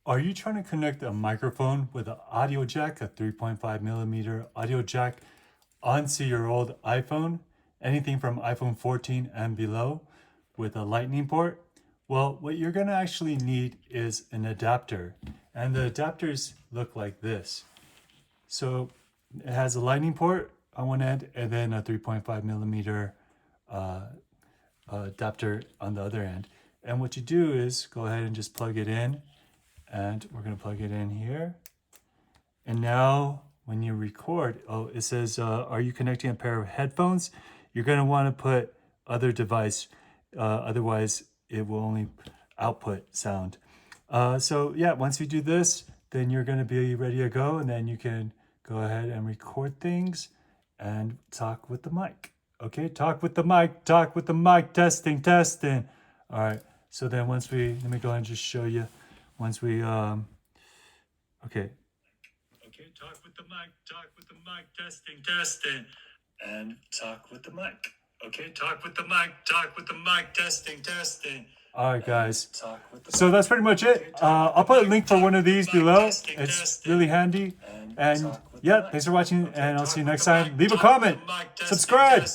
Are you trying to connect a microphone with an audio jack, a 3.5 millimeter audio jack, onto your old iPhone, anything from iPhone 14 and below, with a lightning port? Well, what you're gonna actually need is an adapter. And the adapters look like this. So it has a lightning port on one end and then a 3.5 millimeter adapter on the other end. And what you do is go ahead and just plug it in, and we're going to plug it in here. And now when you record, oh, it says, are you connecting a pair of headphones? You're going to want to put other device, otherwise it will only output sound. So yeah, once you do this, then you're going to be ready to go, and then you can go ahead and record things and talk with the mic. Okay, talk with the mic, testing, testing. All right, so then let me go ahead and just show you. Once we, okay. Okay, talk with the mic, testing, testing. And talk with the mic. Okay, talk with the mic, testing, testing. All right, guys. So that's pretty much it. I'll put a link for one of these below. It's really handy. And yeah, thanks for watching, and I'll see you next time. Leave a comment, subscribe.